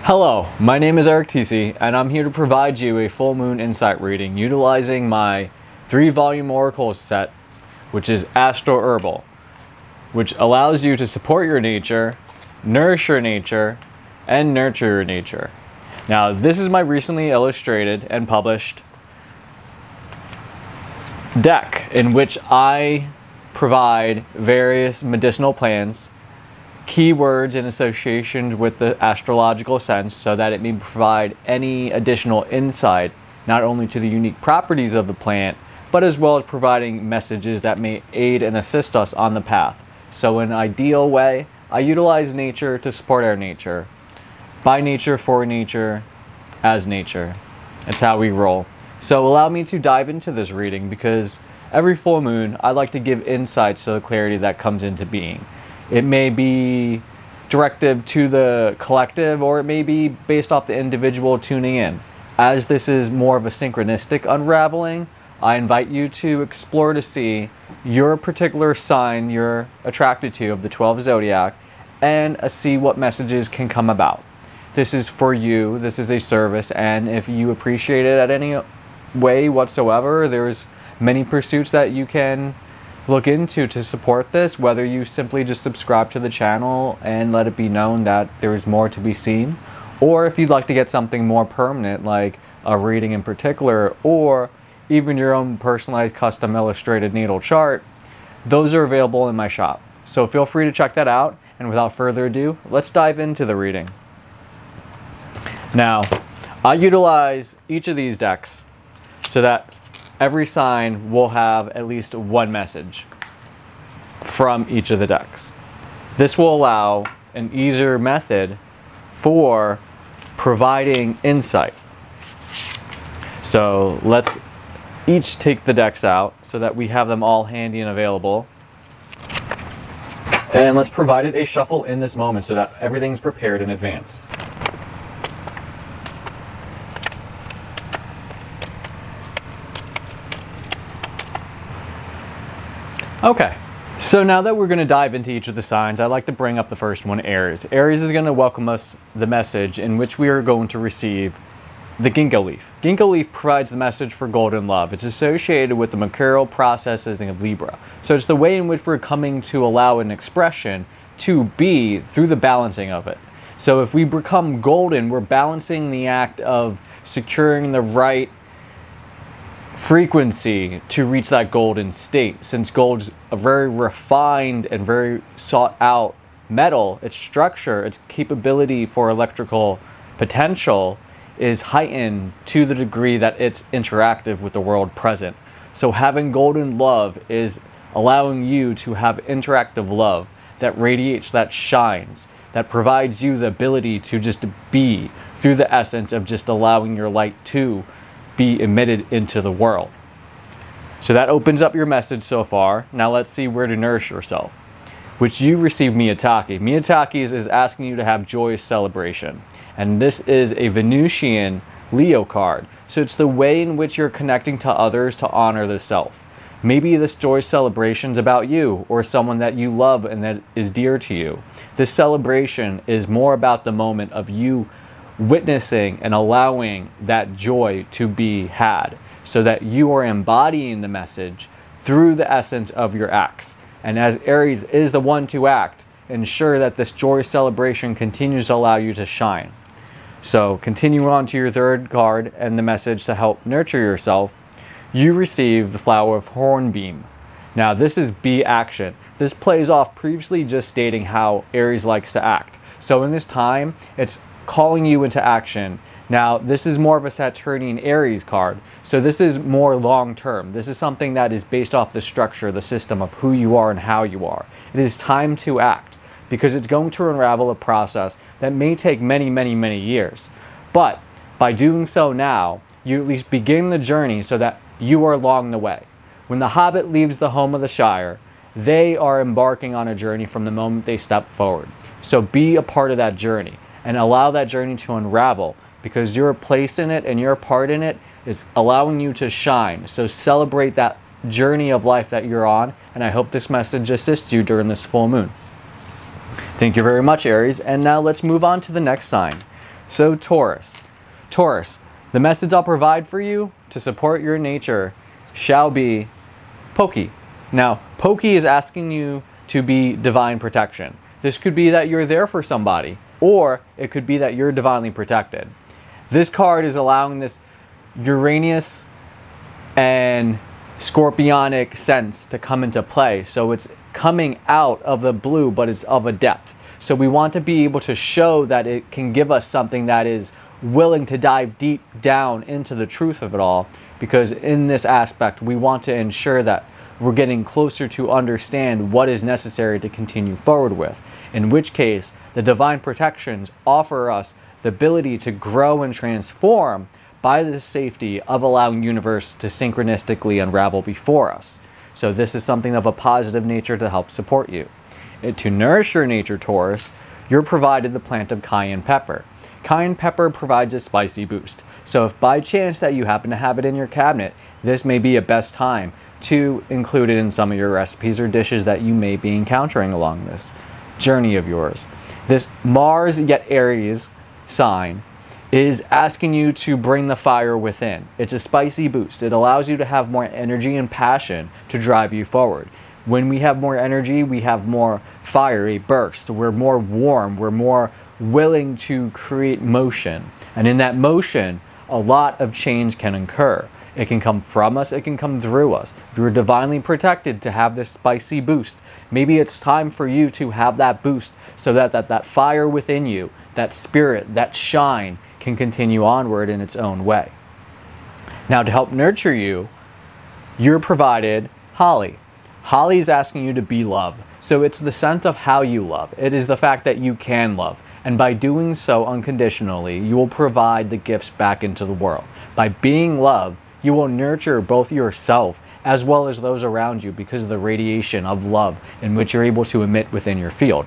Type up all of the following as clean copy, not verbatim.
Hello, my name is 𝒏𝒏𝒨, and I'm here to provide you a full moon insight reading utilizing my 3-volume oracle set, which is Astro Herbal, which allows you to support your nature, nourish your nature, and nurture your nature. Now, this is my recently illustrated and published deck in which I provide various medicinal plants, keywords in association with the astrological sense so that it may provide any additional insight not only to the unique properties of the plant, but as well as providing messages that may aid and assist us on the path. So in an ideal way, I utilize nature to support our nature. By nature, for nature, as nature. It's how we roll. So allow me to dive into this reading because every full moon I like to give insights to the clarity that comes into being. It may be directive to the collective, or it may be based off the individual tuning in. As this is more of a synchronistic unraveling, I invite you to explore to see your particular sign you're attracted to of the 12 zodiac and see what messages can come about. This is for you, this is a service, and if you appreciate it at any way whatsoever, there's many pursuits that you can look into to support this, whether you simply just subscribe to the channel and let it be known that there is more to be seen, or if you'd like to get something more permanent like a reading in particular, or even your own personalized custom illustrated natal chart, those are available in my shop. So feel free to check that out, and without further ado, let's dive into the reading. Now, I utilize each of these decks so that every sign will have at least one message from each of the decks. This will allow an easier method for providing insight. So let's each take the decks out so that we have them all handy and available. And let's provide it a shuffle in this moment so that everything's prepared in advance. Okay, so now that we're going to dive into each of the signs, I'd like to bring up the first one, Aries. Aries is going to welcome us the message in which we are going to receive the ginkgo leaf. Ginkgo leaf provides the message for golden love. It's associated with the mercurial processing of Libra. So it's the way in which we're coming to allow an expression to be through the balancing of it. So if we become golden, we're balancing the act of securing the right frequency to reach that golden state. Since gold's a very refined and very sought out metal, its structure, its capability for electrical potential is heightened to the degree that it's interactive with the world present. So having golden love is allowing you to have interactive love that radiates, that shines, that provides you the ability to just be through the essence of just allowing your light to be emitted into the world. So that opens up your message so far. Now let's see where to nourish yourself, which you receive 𝒼𝒨. 𝒼𝒨 is asking you to have joyous celebration. And this is a Venusian Leo card. So it's the way in which you're connecting to others to honor the self. Maybe this joyous celebration is about you or someone that you love and that is dear to you. This celebration is more about the moment of you witnessing and allowing that joy to be had so that you are embodying the message through the essence of your acts. And as Aries is the one to act, ensure that this joyous celebration continues to allow you to shine. So continue on to your third card and the message to help nurture yourself. You receive the flower of hornbeam. Now this is be action. This plays off previously just stating how Aries likes to act. So in this time, it's calling you into action. Now, this is more of a Saturnian Aries card, so this is more long-term. This is something that is based off the structure, the system of who you are and how you are. It is time to act, because it's going to unravel a process that may take many, many, many years. But by doing so now, you at least begin the journey so that you are along the way. When the Hobbit leaves the home of the Shire, they are embarking on a journey from the moment they step forward. So be a part of that journey and allow that journey to unravel, because your place in it and your part in it is allowing you to shine. So celebrate that journey of life that you're on, and I hope this message assists you during this full moon. Thank you very much, Aries, and now let's move on to the next sign. So Taurus, the message I'll provide for you to support your nature shall be 𝒟𝒨. Now, 𝒟𝒨 is asking you to be divine protection. This could be that you're there for somebody, or it could be that you're divinely protected. This card is allowing this Uranus and Scorpionic sense to come into play. So it's coming out of the blue, but it's of a depth. So we want to be able to show that it can give us something that is willing to dive deep down into the truth of it all, because in this aspect we want to ensure that we're getting closer to understand what is necessary to continue forward with, in which case the divine protections offer us the ability to grow and transform by the safety of allowing universe to synchronistically unravel before us. So this is something of a positive nature to help support you. To nourish your nature, Taurus, you're provided the plant of cayenne pepper. Cayenne pepper provides a spicy boost. So if by chance that you happen to have it in your cabinet, this may be a best time to include it in some of your recipes or dishes that you may be encountering along this journey of yours. This Mars yet Aries sign is asking you to bring the fire within. It's a spicy boost. It allows you to have more energy and passion to drive you forward. When we have more energy, we have more fire, a burst. We're more warm. We're more willing to create motion. And in that motion, a lot of change can occur. It can come from us. It can come through us. If you're divinely protected to have this spicy boost, maybe it's time for you to have that boost so that fire within you, that spirit, that shine, can continue onward in its own way. Now, to help nurture you, you're provided holly. Holly is asking you to be love. So it's the sense of how you love. It is the fact that you can love. And by doing so unconditionally, you will provide the gifts back into the world. By being love, you will nurture both yourself as well as those around you because of the radiation of love in which you're able to emit within your field.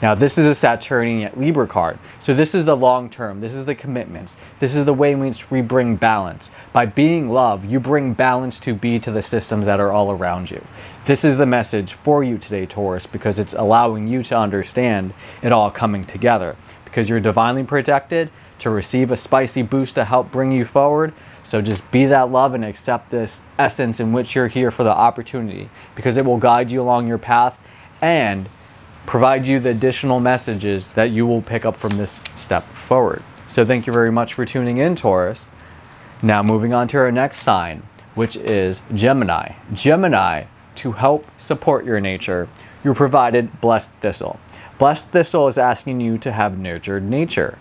Now, this is a Saturnian Libra card. So this is the long term. This is the commitments. This is the way in which we bring balance. By being love, you bring balance to be to the systems that are all around you. This is the message for you today, Taurus, because it's allowing you to understand it all coming together. Because you're divinely protected to receive a spicy boost to help bring you forward. So just be that love and accept this essence in which you're here for the opportunity, because it will guide you along your path and provide you the additional messages that you will pick up from this step forward. So thank you very much for tuning in, Taurus. Now moving on to our next sign, which is Gemini. Gemini, to help support your nature, you're provided blessed thistle. Blessed thistle is asking you to have nurtured nature,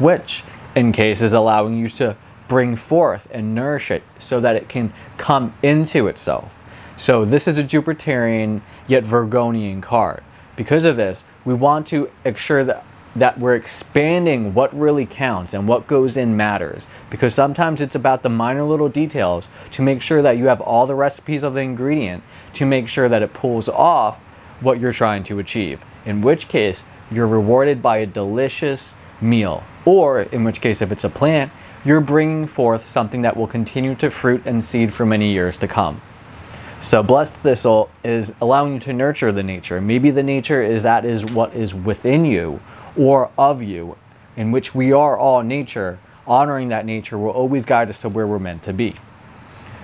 which in case is allowing you to bring forth and nourish it so that it can come into itself. So this is a Jupiterian yet Virgonian card. Because of this, we want to ensure that we're expanding what really counts and what goes in matters. Because sometimes it's about the minor little details to make sure that you have all the recipes of the ingredient to make sure that it pulls off what you're trying to achieve. In which case, you're rewarded by a delicious meal. Or, in which case, if it's a plant, you're bringing forth something that will continue to fruit and seed for many years to come. So blessed thistle is allowing you to nurture the nature. Maybe the nature is what is within you or of you, in which we are all nature. Honoring that nature will always guide us to where we're meant to be.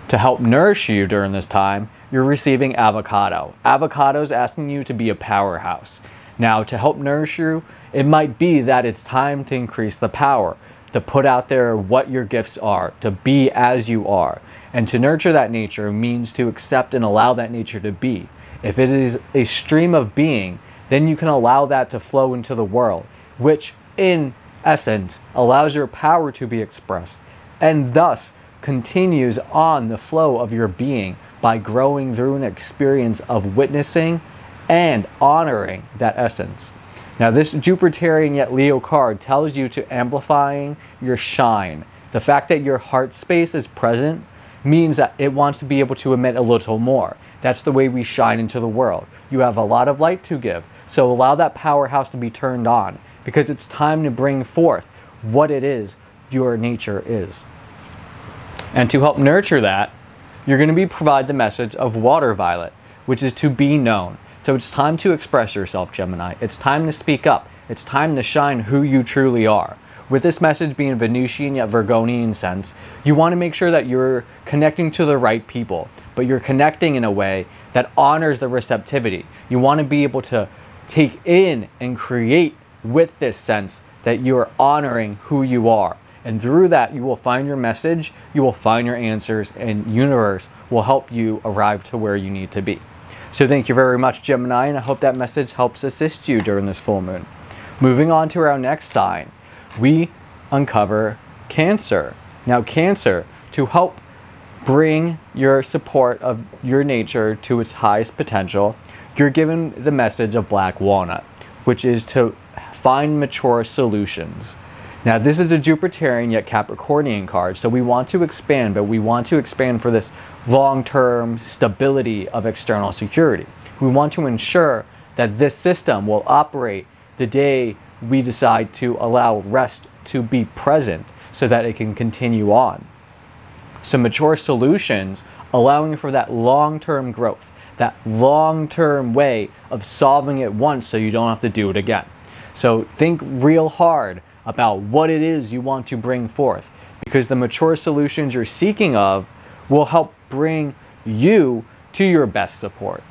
To help nourish you during this time, you're receiving avocado. Avocado is asking you to be a powerhouse. Now, to help nourish you, it might be that it's time to increase the power, to put out there what your gifts are, to be as you are. And to nurture that nature means to accept and allow that nature to be. If it is a stream of being, then you can allow that to flow into the world, which in essence allows your power to be expressed, and thus continues on the flow of your being by growing through an experience of witnessing and honoring that essence. Now, this Jupiterian yet Leo card tells you to amplifying your shine. The fact that your heart space is present means that it wants to be able to emit a little more. That's the way we shine into the world. You have a lot of light to give, so allow that powerhouse to be turned on, because it's time to bring forth what it is your nature is. And to help nurture that, you're going to be provided the message of water violet, which is to be known. So it's time to express yourself, Gemini. It's time to speak up. It's time to shine who you truly are. With this message being Venusian yet Virgonian sense, you want to make sure that you're connecting to the right people, but you're connecting in a way that honors the receptivity. You want to be able to take in and create with this sense that you are honoring who you are. And through that, you will find your message, you will find your answers, and universe will help you arrive to where you need to be. So thank you very much, Gemini, and I hope that message helps assist you during this full moon. Moving on to our next sign, we uncover Cancer. Now Cancer, to help bring your support of your nature to its highest potential, you're given the message of Black Walnut, which is to find mature solutions. Now this is a Jupiterian yet Capricornian card, so we want to expand, but we want to expand for this long-term stability of external security. We want to ensure that this system will operate the day we decide to allow rest to be present so that it can continue on. So mature solutions, allowing for that long-term growth, that long-term way of solving it once so you don't have to do it again. So think real hard about what it is you want to bring forth, because the mature solutions you're seeking of will help bring you to your best support.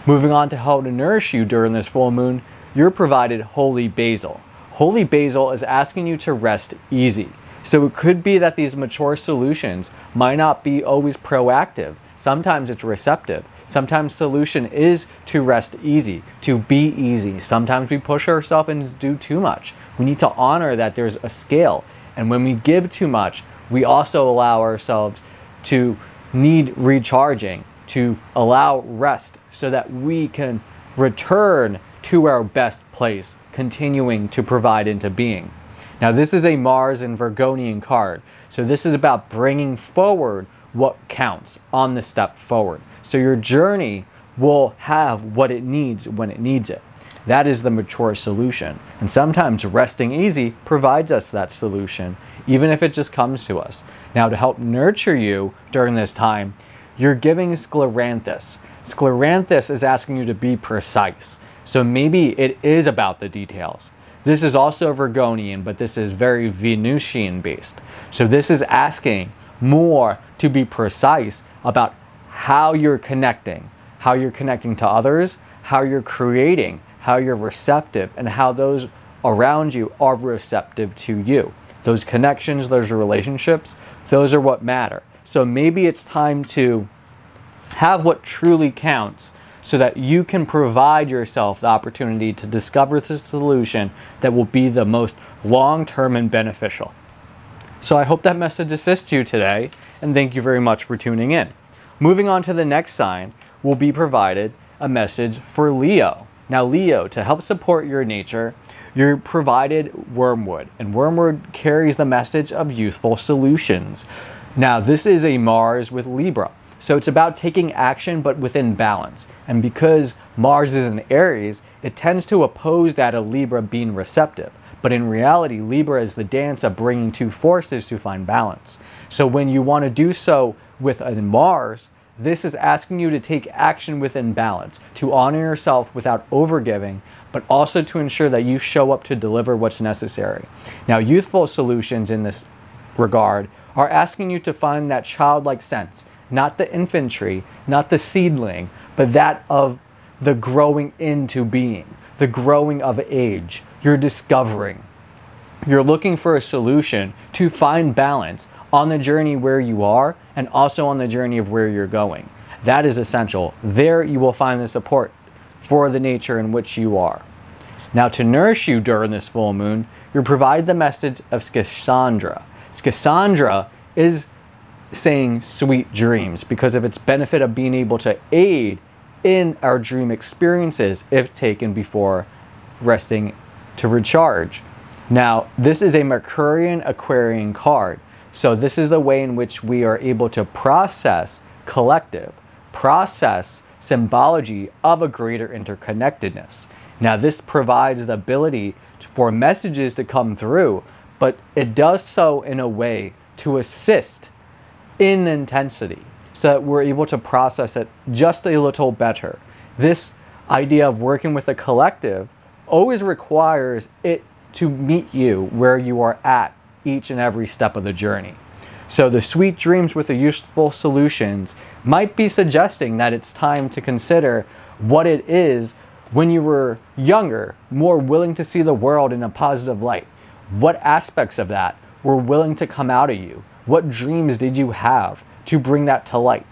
Moving on to how to nourish you during this full moon, you're provided holy basil. Holy basil is asking you to rest easy. So it could be that these mature solutions might not be always proactive. Sometimes it's receptive. Sometimes solution is to rest easy, to be easy. Sometimes we push ourselves and do too much. We need to honor that there's a scale. And when we give too much, we also allow ourselves to need recharging, to allow rest so that we can return to our best place, continuing to provide into being. Now this is a Mars and Virgonian card. So this is about bringing forward what counts on the step forward. So your journey will have what it needs when it needs it. That is the mature solution. And sometimes resting easy provides us that solution, even if it just comes to us. Now to help nurture you during this time, you're giving scleranthus. Scleranthus is asking you to be precise. So maybe it is about the details. This is also Virgonian, but this is very Venusian based. So this is asking more to be precise about how you're connecting to others, how you're creating, how you're receptive, and how those around you are receptive to you. Those connections, those relationships, those are what matter. So maybe it's time to have what truly counts so that you can provide yourself the opportunity to discover the solution that will be the most long-term and beneficial. So I hope that message assists you today, and thank you very much for tuning in. Moving on to the next sign, will be provided a message for Leo. Now Leo, to help support your nature, you're provided wormwood, and wormwood carries the message of youthful solutions. Now this is a Mars with Libra, so it's about taking action but within balance. And because Mars is in Aries, it tends to oppose that of Libra being receptive. But in reality, Libra is the dance of bringing two forces to find balance. So when you want to do so with a Mars, this is asking you to take action within balance, to honor yourself without overgiving, but also to ensure that you show up to deliver what's necessary. Now, youthful solutions in this regard are asking you to find that childlike sense, not the infantry, not the seedling, but that of the growing into being, the growing of age. You're discovering. You're looking for a solution to find balance on the journey where you are and also on the journey of where you're going. That is essential. There you will find the support for the nature in which you are. Now to nourish you during this full moon, you're provided the message of Schisandra. Schisandra is saying sweet dreams because of its benefit of being able to aid in our dream experiences if taken before resting to recharge. Now, this is a Mercurian Aquarian card. So this is the way in which we are able to process collective, process symbology of a greater interconnectedness. Now this provides the ability for messages to come through, but it does so in a way to assist in intensity so that we're able to process it just a little better. This idea of working with a collective always requires it to meet you where you are at each and every step of the journey. So the sweet dreams with the useful solutions might be suggesting that it's time to consider what it is when you were younger, more willing to see the world in a positive light. What aspects of that were willing to come out of you? What dreams did you have to bring that to light?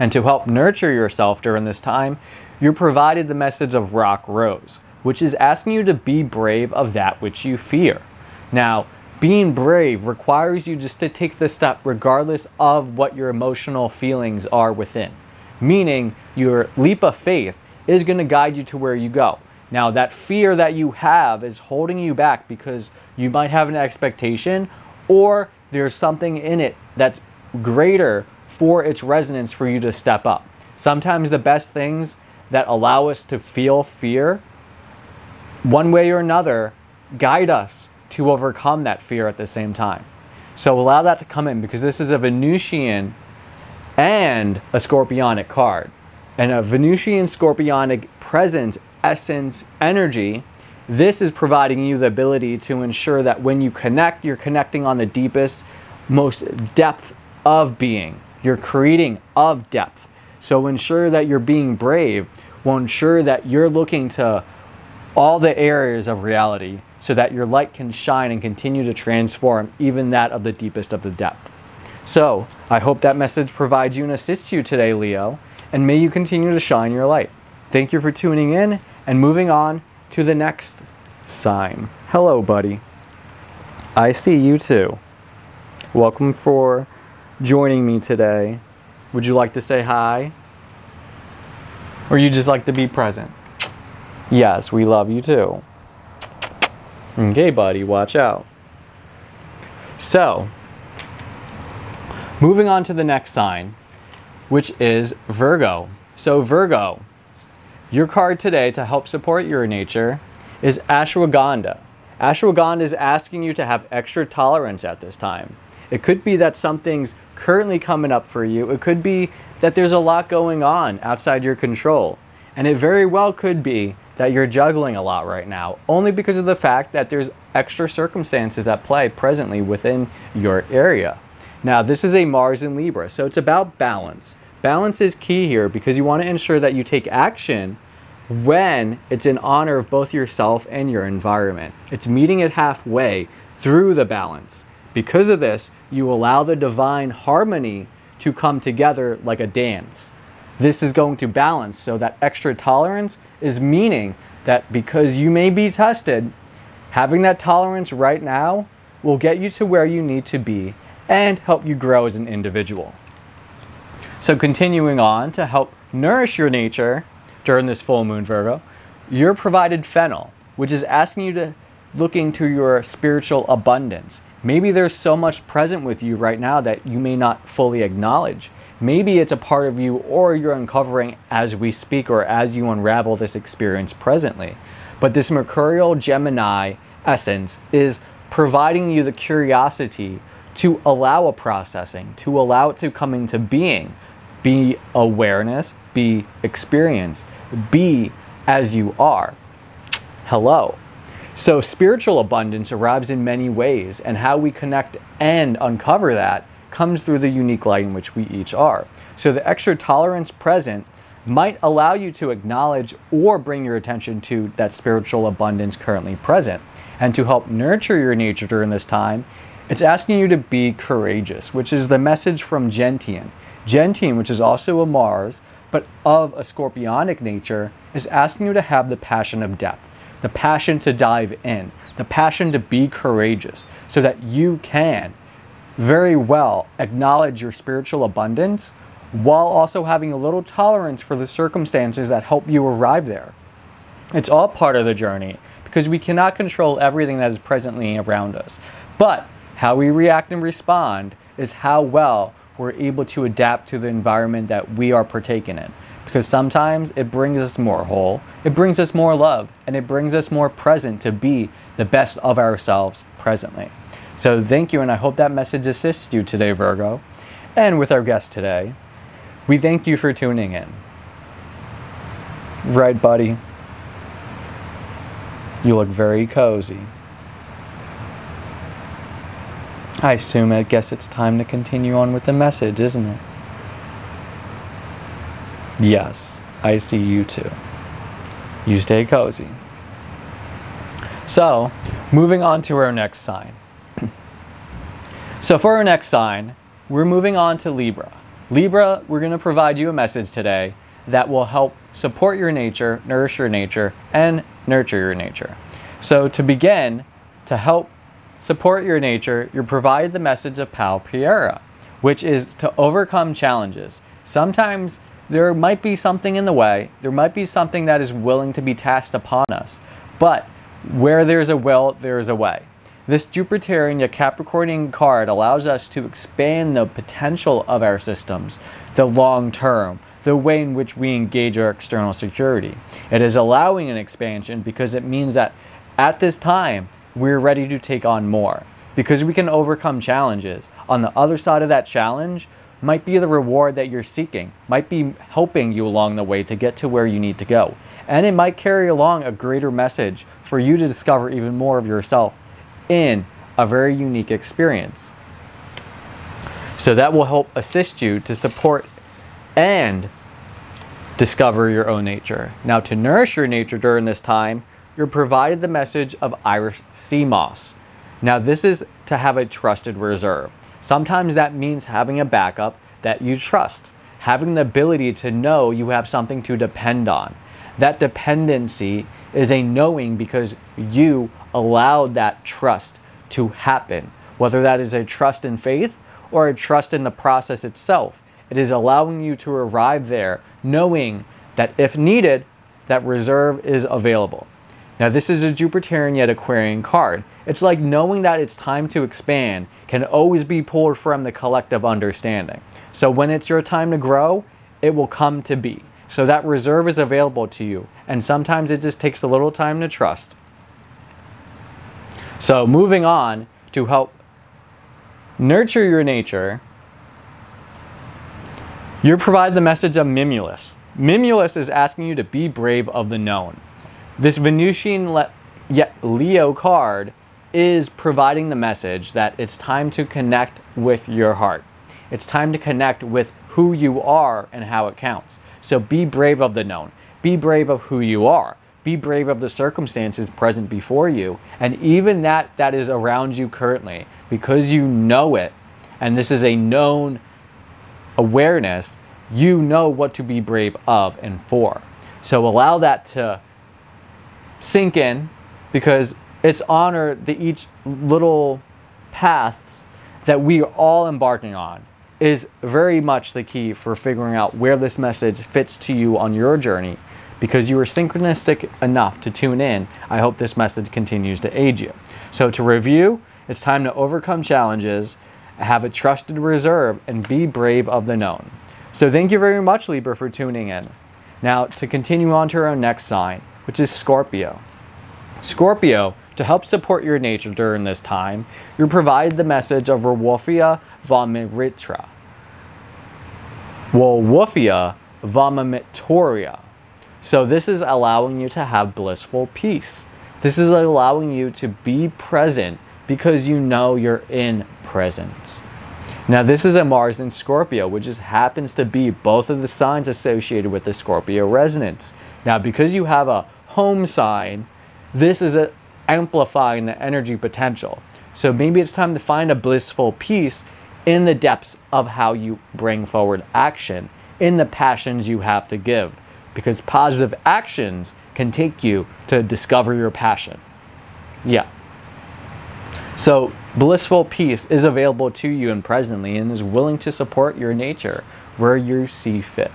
And to help nurture yourself during this time, you're provided the message of Rock Rose, which is asking you to be brave of that which you fear. Now, being brave requires you just to take the step regardless of what your emotional feelings are within. Meaning, your leap of faith is going to guide you to where you go. Now, that fear that you have is holding you back because you might have an expectation, or there's something in it that's greater for its resonance for you to step up. Sometimes the best things that allow us to feel fear, one way or another, guide us to overcome that fear at the same time. So allow that to come in, because this is a Venusian and a Scorpionic card. And a Venusian Scorpionic presence, essence, energy, this is providing you the ability to ensure that when you connect, you're connecting on the deepest, most depth of being. You're creating of depth. So ensure that you're being brave will ensure that you're looking to all the areas of reality so that your light can shine and continue to transform even that of the deepest of the depth. So I hope that message provides you and assists you today, Leo, and may you continue to shine your light. Thank you for tuning in and moving on to the next sign. Hello, buddy. I see you too. Welcome for joining me today. Would you like to say hi? Or you just like to be present? Yes, we love you too. Okay, buddy, watch out. So, moving on to the next sign, which is Virgo. So Virgo, your card today to help support your nature is Ashwagandha. Ashwagandha is asking you to have extra tolerance at this time. It could be that something's currently coming up for you. It could be that there's a lot going on outside your control. And it very well could be that you're juggling a lot right now, only because of the fact that there's extra circumstances at play presently within your area. Now, this is a Mars in Libra, so it's about balance. Balance is key here because you want to ensure that you take action when it's in honor of both yourself and your environment. It's meeting it halfway through the balance. Because of this, you allow the divine harmony to come together like a dance. This is going to balance, so that extra tolerance is meaning that because you may be tested, having that tolerance right now will get you to where you need to be and help you grow as an individual. So continuing on to help nourish your nature during this full moon, Virgo, you're provided fennel, which is asking you to look into your spiritual abundance. Maybe there's so much present with you right now that you may not fully acknowledge. Maybe it's a part of you, or you're uncovering as we speak or as you unravel this experience presently. But this Mercurial Gemini essence is providing you the curiosity to allow a processing, to allow it to come into being. Be awareness, be experience, be as you are. Hello. So spiritual abundance arrives in many ways, and how we connect and uncover that comes through the unique light in which we each are. So the extra tolerance present might allow you to acknowledge or bring your attention to that spiritual abundance currently present. And to help nurture your nature during this time, it's asking you to be courageous, which is the message from Gentian. Gentian, which is also a Mars, but of a Scorpionic nature, is asking you to have the passion of depth, the passion to dive in, the passion to be courageous, so that you can very well acknowledge your spiritual abundance while also having a little tolerance for the circumstances that help you arrive there. It's all part of the journey because we cannot control everything that is presently around us. But how we react and respond is how well we're able to adapt to the environment that we are partaking in. Because sometimes it brings us more whole, it brings us more love, and it brings us more present to be the best of ourselves presently. So thank you, and I hope that message assists you today, Virgo. And with our guest today, we thank you for tuning in. Right, buddy? You look very cozy. I guess it's time to continue on with the message, isn't it? Yes, I see you too. You stay cozy. So, moving on to our next sign. So for our next sign, we're moving on to Libra. Libra, we're going to provide you a message today that will help support your nature, nourish your nature, and nurture your nature. So to begin, to help support your nature, you're provided the message of 𝒑𝒠𝒠𝒠, which is to overcome challenges. Sometimes there might be something in the way, there might be something that is willing to be tasked upon us, but where there's a will, there is a way. This Jupiterian yet Capricornian card allows us to expand the potential of our systems, the long term, the way in which we engage our external security. It is allowing an expansion because it means that at this time, we're ready to take on more. Because we can overcome challenges. On the other side of that challenge might be the reward that you're seeking, might be helping you along the way to get to where you need to go. And it might carry along a greater message for you to discover even more of yourself in a very unique experience. So that will help assist you to support and discover your own nature. Now, to nourish your nature during this time, you're provided the message of Irish sea moss. Now, this is to have a trusted reserve. Sometimes that means having a backup that you trust, having the ability to know you have something to depend on. That dependency is a knowing because you allowed that trust to happen, whether that is a trust in faith or a trust in the process itself. It is allowing you to arrive there knowing that if needed, that reserve is available. Now, this is a Jupiterian yet Aquarian card. It's like knowing that it's time to expand can always be pulled from the collective understanding. So when it's your time to grow, it will come to be. So that reserve is available to you. And sometimes it just takes a little time to trust. So moving on to help nurture your nature, you're provided the message of Mimulus. Mimulus is asking you to be brave of the known. This Venusian yet Leo card is providing the message that it's time to connect with your heart. It's time to connect with who you are and how it counts. So be brave of the known. Be brave of who you are. Be brave of the circumstances present before you. And even that is around you currently. Because you know it, and this is a known awareness, you know what to be brave of and for. So allow that to sink in, because it's honor the each little paths that we are all embarking on is very much the key for figuring out where this message fits to you on your journey. Because you are synchronistic enough to tune in, I hope this message continues to aid you. So to review, it's time to overcome challenges, have a trusted reserve, and be brave of the known. So thank you very much, Libra, for tuning in. Now, to continue on to our next sign, which is Scorpio. Scorpio, to help support your nature during this time, you're provided the message of 𝒏𝒏𝒏𝒏𝒏𝒏𝒏𝒏𝒏𝒏𝒏𝒏𝒏𝒏𝒏😂. So this is allowing you to have blissful peace. This is allowing you to be present because you know you're in presence. Now, this is a Mars in Scorpio, which just happens to be both of the signs associated with the Scorpio resonance. Now, because you have a home sign, this is amplifying the energy potential. So maybe it's time to find a blissful peace in the depths of how you bring forward action, in the passions you have to give. Because positive actions can take you to discover your passion. Yeah. So blissful peace is available to you and presently, and is willing to support your nature where you see fit.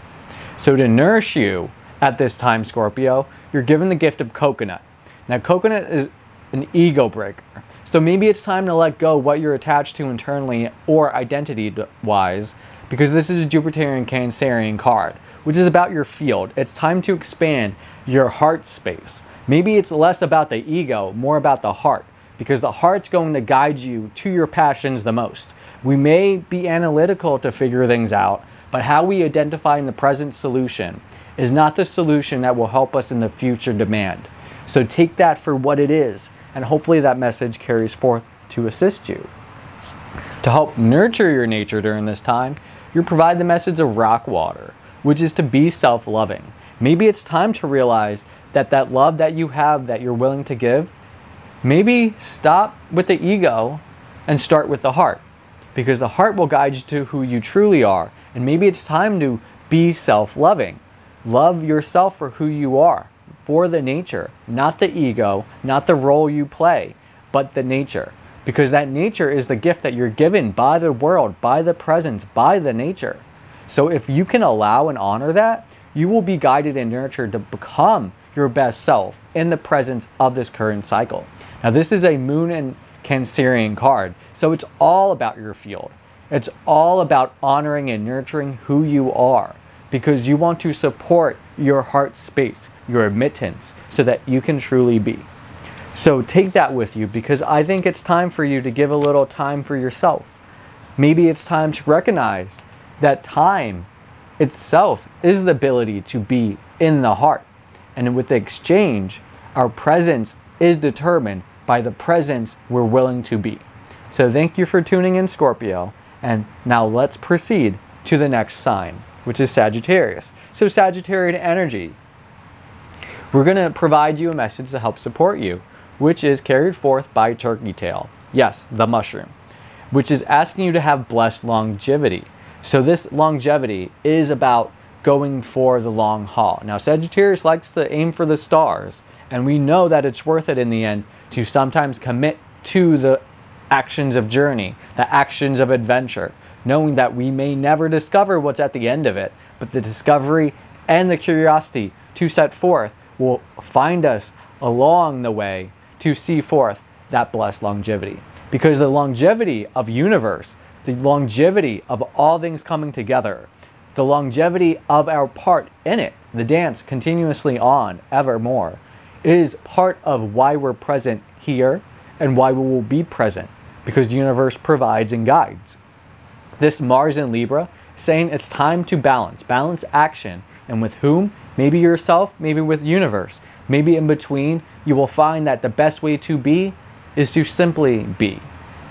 So to nourish you at this time, Scorpio, you're given the gift of coconut. Now, coconut is an ego breaker. So maybe it's time to let go what you're attached to internally or identity-wise, because this is a Jupiterian Cancerian card, which is about your field. It's time to expand your heart space. Maybe it's less about the ego, more about the heart, because the heart's going to guide you to your passions the most. We may be analytical to figure things out, but how we identify in the present solution is not the solution that will help us in the future demand. So take that for what it is, and hopefully that message carries forth to assist you. To help nurture your nature during this time, you provide the message of rock water, which is to be self-loving. Maybe it's time to realize that that love that you have that you're willing to give, maybe stop with the ego and start with the heart, because the heart will guide you to who you truly are. And maybe it's time to be self-loving. Love yourself for who you are, for the nature, not the ego, not the role you play, but the nature. Because that nature is the gift that you're given by the world, by the presence, by the nature. So if you can allow and honor that, you will be guided and nurtured to become your best self in the presence of this current cycle. Now this is a Moon and Cancerian card, so it's all about your field. It's all about honoring and nurturing who you are, because you want to support your heart space, your admittance, so that you can truly be. So take that with you, because I think it's time for you to give a little time for yourself. Maybe it's time to recognize that time itself is the ability to be in the heart. And with the exchange, our presence is determined by the presence we're willing to be. So thank you for tuning in, Scorpio. And now let's proceed to the next sign, which is Sagittarius. So Sagittarian energy. We're going to provide you a message to help support you, which is carried forth by turkey tail. Yes, the mushroom, which is asking you to have blessed longevity. So this longevity is about going for the long haul. Now Sagittarius likes to aim for the stars, and we know that it's worth it in the end to sometimes commit to the actions of journey, the actions of adventure, knowing that we may never discover what's at the end of it, but the discovery and the curiosity to set forth will find us along the way to see forth that blessed longevity. Because the longevity of universe, the longevity of all things coming together, the longevity of our part in it, the dance continuously on evermore, is part of why we're present here and why we will be present, because the universe provides and guides. This Mars in Libra saying it's time to balance action, and with whom? Maybe yourself, maybe with universe, maybe in between. You will find that the best way to be is to simply be,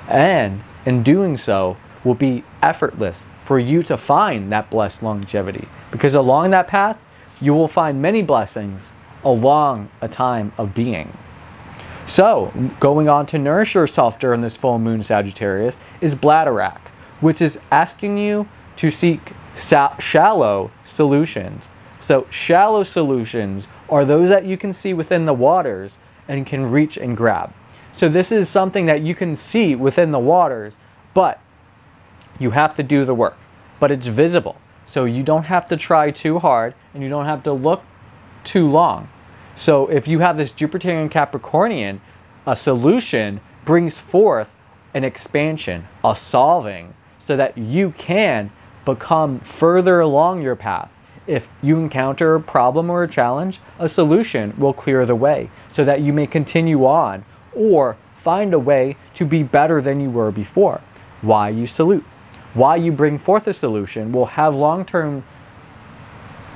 and in doing so will be effortless for you to find that blessed longevity, because along that path you will find many blessings along a time of being. So going on to nourish yourself during this full moon, Sagittarius, is bladderak, which is asking you to seek shallow solutions. So shallow solutions are those that you can see within the waters and can reach and grab. So this is something that you can see within the waters, but you have to do the work. But it's visible, so you don't have to try too hard and you don't have to look too long. So if you have this Jupiterian Capricornian, a solution brings forth an expansion, a solving, so that you can become further along your path. If you encounter a problem or a challenge, a solution will clear the way so that you may continue on or find a way to be better than you were before. Why you salute, why you bring forth a solution will have long-term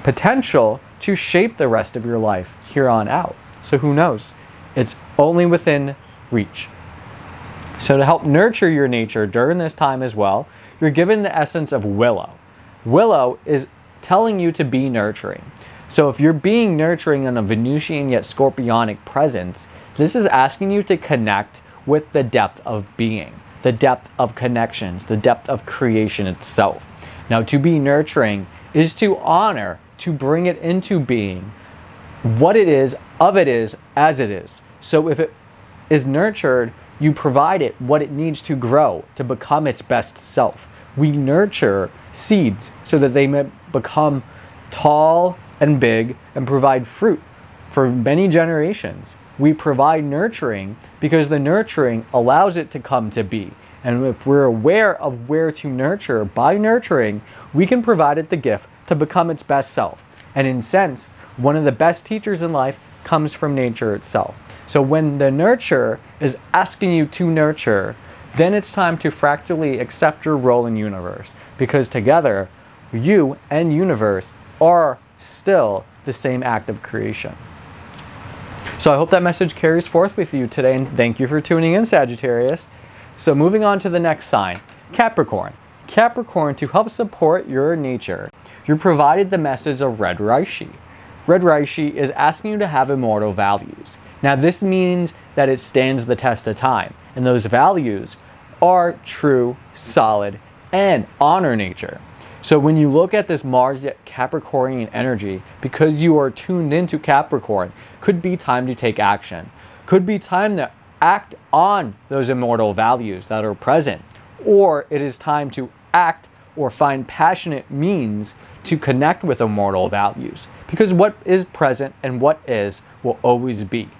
potential to shape the rest of your life here on out. So who knows? It's only within reach. So to help nurture your nature during this time as well, you're given the essence of willow. Willow is telling you to be nurturing. So if you're being nurturing in a Venusian yet Scorpionic presence, this is asking you to connect with the depth of being, the depth of connections, the depth of creation itself. Now to be nurturing is to honor, to bring it into being, what it is, of it is, as it is. So if it is nurtured, you provide it what it needs to grow, to become its best self. We nurture seeds so that they may become tall and big and provide fruit for many generations. We provide nurturing because the nurturing allows it to come to be. And if we're aware of where to nurture, by nurturing, we can provide it the gift to become its best self. And in a sense, one of the best teachers in life comes from nature itself. So when the nurturer is asking you to nurture, then it's time to fractally accept your role in universe, because together, you and universe are still the same act of creation. So I hope that message carries forth with you today, and thank you for tuning in, Sagittarius. So moving on to the next sign, Capricorn. Capricorn, to help support your nature, you're provided the message of red reishi. Red reishi is asking you to have immortal values. Now this means that it stands the test of time, and those values are true, solid, and honor nature. So when you look at this Mars Capricornian energy, because you are tuned into Capricorn, could be time to take action. Could be time to act on those immortal values that are present. Or it is time to act or find passionate means to connect with immortal values. Because what is present and what is will always be.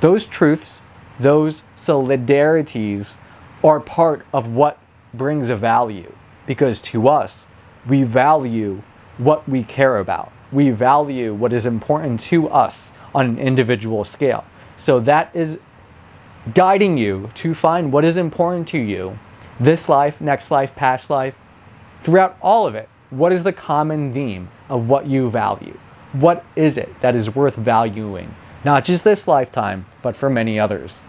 Those truths, those solidarities are part of what brings a value. Because to us, we value what we care about. We value what is important to us on an individual scale. So that is guiding you to find what is important to you this life, next life, past life, throughout all of it. What is the common theme of what you value? What is it that is worth valuing? Not just this lifetime, but for many others.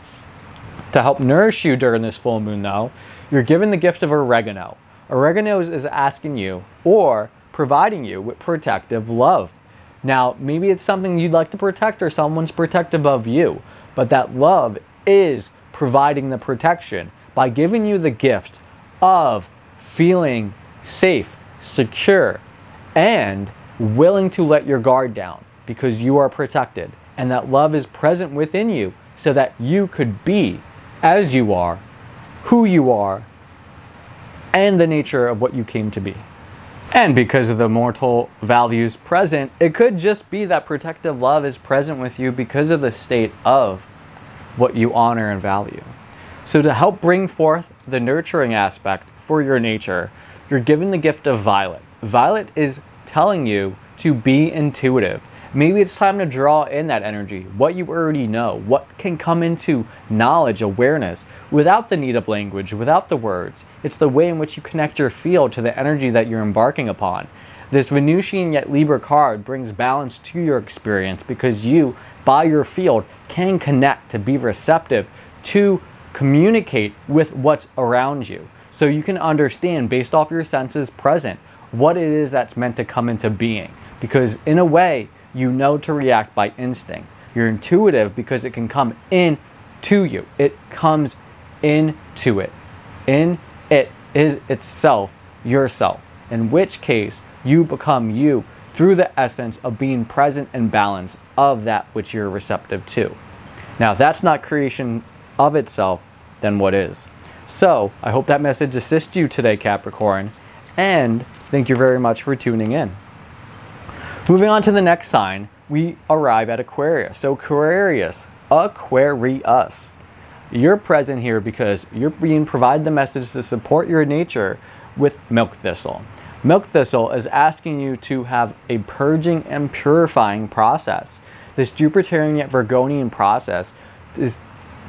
To help nourish you during this full moon though, you're given the gift of oregano. Oregano is asking you or providing you with protective love. Now, maybe it's something you'd like to protect or someone's protective of you, but that love is providing the protection by giving you the gift of feeling safe, secure, and willing to let your guard down because you are protected. And that love is present within you so that you could be as you are, who you are, and the nature of what you came to be. And because of the mortal values present, it could just be that protective love is present with you because of the state of what you honor and value. So to help bring forth the nurturing aspect for your nature, you're given the gift of violet. Violet is telling you to be intuitive. Maybe it's time to draw in that energy, what you already know, what can come into knowledge, awareness, without the need of language, without the words. It's the way in which you connect your field to the energy that you're embarking upon. This Venusian yet Libra card brings balance to your experience because you, by your field, can connect to be receptive, to communicate with what's around you. So you can understand, based off your senses present, what it is that's meant to come into being. Because in a way, you know to react by instinct. You're intuitive because it can come in to you. It comes into it. In it is itself yourself. In which case, you become you through the essence of being present and balanced of that which you're receptive to. Now, if that's not creation of itself, then what is? So, I hope that message assists you today, Capricorn, and thank you very much for tuning in. Moving on to the next sign, we arrive at Aquarius. So Aquarius, you're present here because you're being provided the message to support your nature with milk thistle. Milk thistle is asking you to have a purging and purifying process. This Jupiterian yet Virgonian process is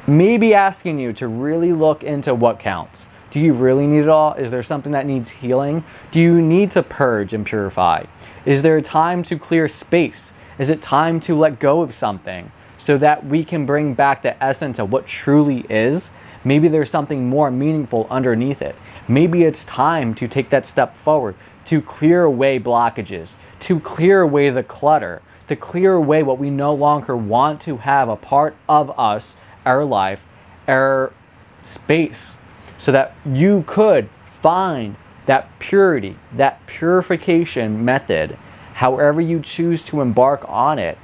maybe asking you to really look into what counts. Do you really need it all? Is there something that needs healing? Do you need to purge and purify? Is there time to clear space? Is it time to let go of something so that we can bring back the essence of what truly is? Maybe there's something more meaningful underneath it. Maybe it's time to take that step forward, to clear away blockages, to clear away the clutter, to clear away what we no longer want to have a part of us, our life, our space, so that you could find that purity, that purification method, however you choose to embark on it,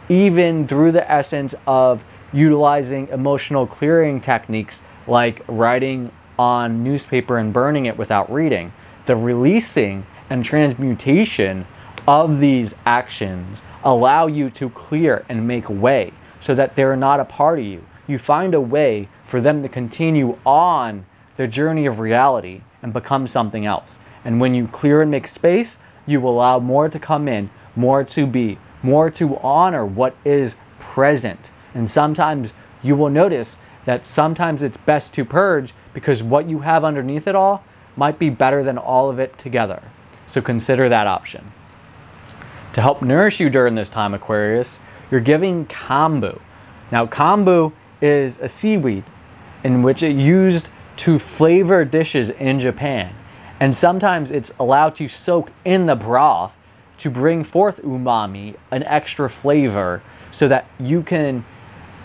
even through the essence of utilizing emotional clearing techniques like writing on newspaper and burning it without reading. The releasing and transmutation of these actions allow you to clear and make way so that they're not a part of you. You find a way for them to continue on the journey of reality and become something else. And when you clear and make space, you will allow more to come in, more to be, more to honor what is present. And sometimes you will notice that sometimes it's best to purge because what you have underneath it all might be better than all of it together. So consider that option. To help nourish you during this time, Aquarius, you're giving kombu. Now, kombu is a seaweed in which it's used to flavor dishes in Japan. And sometimes it's allowed to soak in the broth to bring forth umami, an extra flavor, so that you can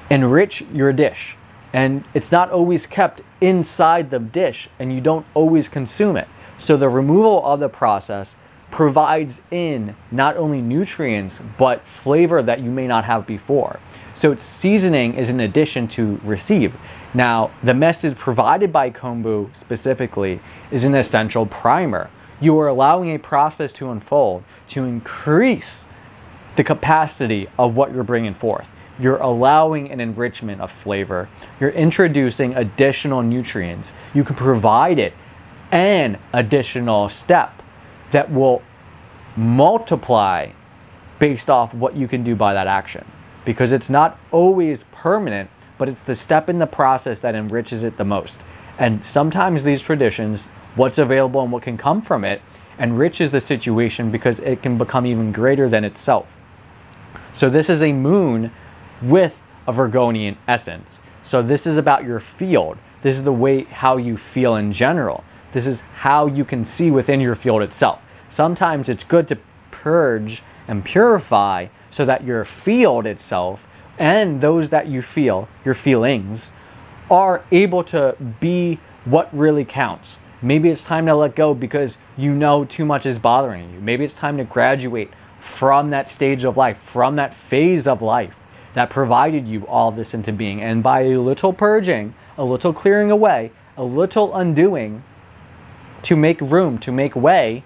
enrich your dish. And it's not always kept inside the dish and you don't always consume it. So the removal of the process provides in not only nutrients, but flavor that you may not have before. So its seasoning is an addition to receive. Now, the message provided by kombu specifically is an essential primer. You are allowing a process to unfold to increase the capacity of what you're bringing forth. You're allowing an enrichment of flavor. You're introducing additional nutrients. You can provide it an additional step that will multiply based off what you can do by that action. Because it's not always permanent, but it's the step in the process that enriches it the most. And sometimes these traditions, what's available and what can come from it, enriches the situation because it can become even greater than itself. So this is a moon with a Virgonian essence. So this is about your field. This is the way how you feel in general. This is how you can see within your field itself. Sometimes it's good to purge and purify so that your field itself and those that you feel, your feelings, are able to be what really counts. Maybe it's time to let go because you know too much is bothering you. Maybe it's time to graduate from that stage of life, from that phase of life that provided you all this into being. And by a little purging, a little clearing away, a little undoing to make room, to make way,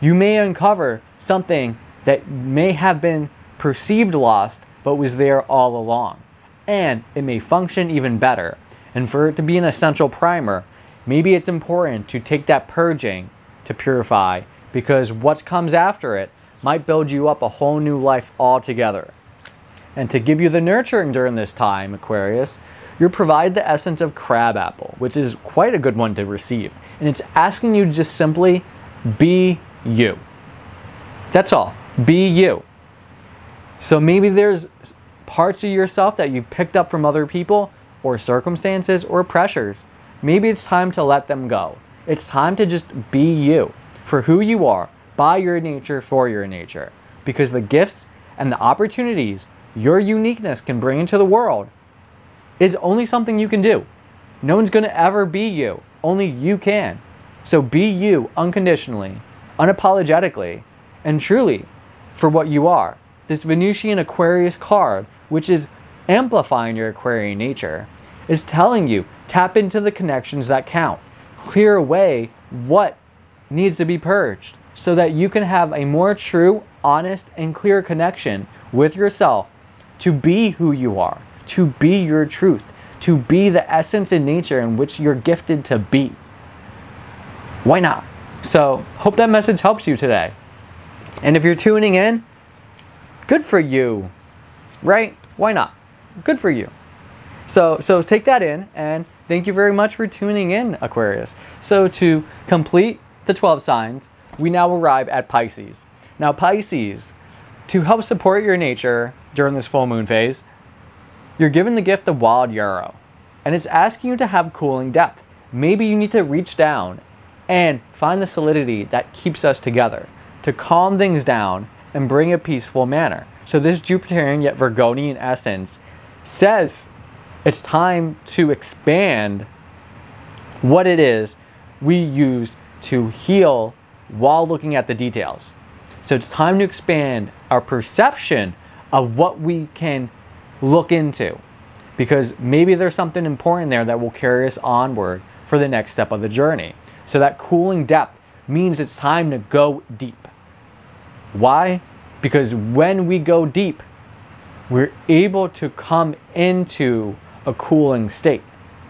you may uncover something that may have been perceived lost but was there all along. And it may function even better. And for it to be an essential primer, maybe it's important to take that purging to purify, because what comes after it might build you up a whole new life altogether. And to give you the nurturing during this time, Aquarius, you're provided the essence of crabapple, which is quite a good one to receive. And it's asking you to just simply be you. That's all. Be you. So maybe there's parts of yourself that you picked up from other people or circumstances or pressures. Maybe it's time to let them go. It's time to just be you for who you are, by your nature, for your nature. Because the gifts and the opportunities your uniqueness can bring into the world is only something you can do. No one's going to ever be you. Only you can. So be you unconditionally, unapologetically, and truly for what you are. This Venusian Aquarius card, which is amplifying your Aquarian nature, is telling you, tap into the connections that count. Clear away what needs to be purged so that you can have a more true, honest, and clear connection with yourself to be who you are, to be your truth, to be the essence in nature in which you're gifted to be. Why not? So, hope that message helps you today. And if you're tuning in, good for you, right? Why not? Good for you. So take that in, and thank you very much for tuning in, Aquarius. So to complete the 12 signs, we now arrive at Pisces. Now Pisces, to help support your nature during this full moon phase, you're given the gift of wild yarrow, and it's asking you to have cooling depth. Maybe you need to reach down and find the solidity that keeps us together, to calm things down and bring a peaceful manner. So this Jupiterian yet Virgonian essence says it's time to expand what it is we use to heal while looking at the details. So it's time to expand our perception of what we can look into, because maybe there's something important there that will carry us onward for the next step of the journey. So that cooling depth means it's time to go deep. Why? Because when we go deep, we're able to come into a cooling state.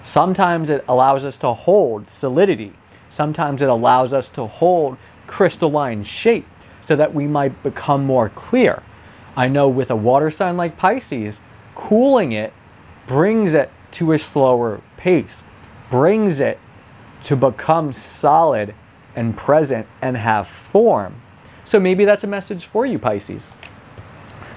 Sometimes it allows us to hold solidity. Sometimes it allows us to hold crystalline shape so that we might become more clear. I know with a water sign like Pisces, cooling it brings it to a slower pace, brings it to become solid and present and have form. So maybe that's a message for you, Pisces.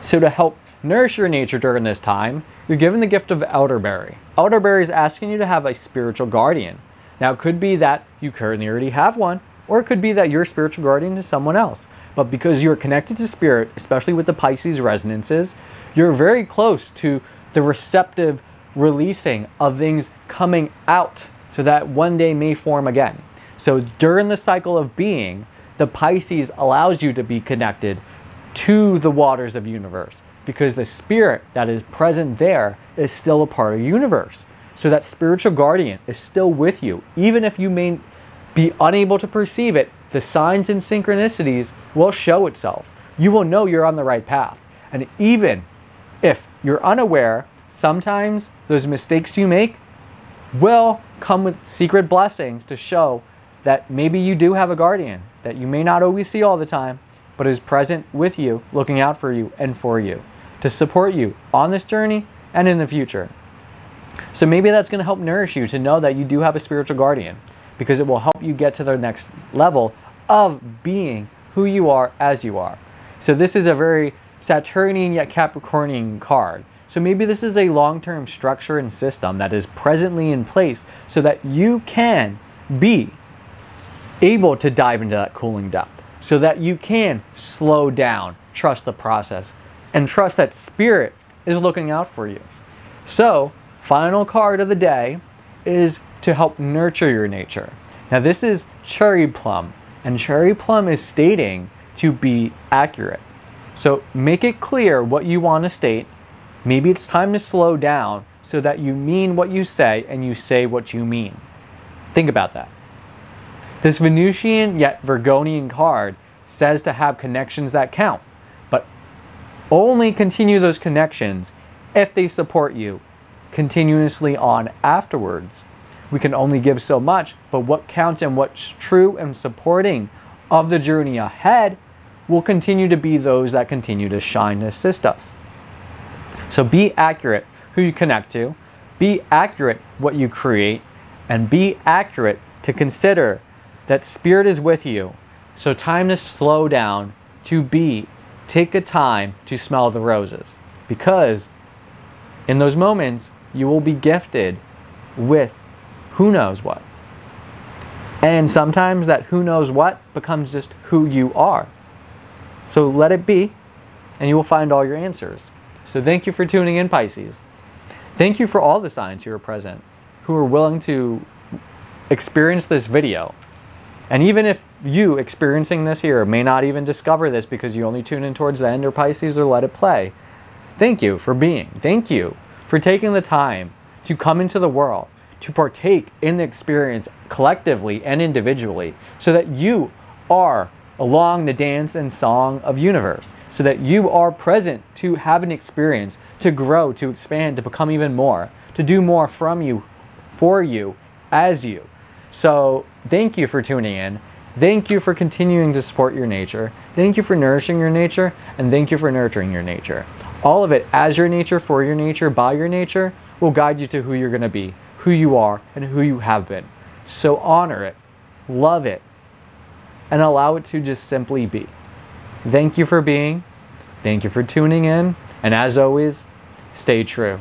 So to help nourish your nature during this time, you're given the gift of elderberry. Elderberry is asking you to have a spiritual guardian. Now, it could be that you currently already have one, or it could be that your spiritual guardian is someone else. But because you're connected to spirit, especially with the Pisces resonances, you're very close to the receptive releasing of things coming out so that one day may form again. So during the cycle of being, the Pisces allows you to be connected to the waters of universe because the spirit that is present there is still a part of the universe. So that spiritual guardian is still with you. Even if you may be unable to perceive it, the signs and synchronicities will show itself. You will know you're on the right path. And even if you're unaware, sometimes those mistakes you make will come with secret blessings to show that maybe you do have a guardian that you may not always see all the time, but is present with you, looking out for you and for you, to support you on this journey and in the future. So maybe that's going to help nourish you to know that you do have a spiritual guardian, because it will help you get to the next level of being who you are as you are. So this is a very Saturnian yet Capricornian card. So maybe this is a long-term structure and system that is presently in place so that you can be able to dive into that cooling depth, so that you can slow down, trust the process, and trust that spirit is looking out for you. So, final card of the day is to help nurture your nature. Now this is cherry plum, and cherry plum is stating to be accurate. So make it clear what you want to state. Maybe it's time to slow down so that you mean what you say and you say what you mean. Think about that. This Venusian yet Virgonian card says to have connections that count, but only continue those connections if they support you continuously on afterwards. We can only give so much, but what counts and what's true and supporting of the journey ahead will continue to be those that continue to shine and assist us. So be accurate who you connect to, be accurate what you create, and be accurate to consider that spirit is with you. So time to slow down, to be, take a time to smell the roses. Because in those moments, you will be gifted with who knows what. And sometimes that who knows what becomes just who you are. So let it be, and you will find all your answers. So thank you for tuning in, Pisces. Thank you for all the signs who are present, who are willing to experience this video. And even if you experiencing this here may not even discover this because you only tune in towards the end or Pisces or let it play, thank you for being. Thank you for taking the time to come into the world, to partake in the experience collectively and individually, so that you are along the dance and song of universe, so that you are present to have an experience, to grow, to expand, to become even more, to do more from you, for you, as you. So thank you for tuning in. Thank you for continuing to support your nature. Thank you for nourishing your nature, and thank you for nurturing your nature. All of it as your nature, for your nature, by your nature, will guide you to who you're going to be, who you are, and who you have been. So honor it, love it, and allow it to just simply be. Thank you for being. Thank you for tuning in. And as always, stay true.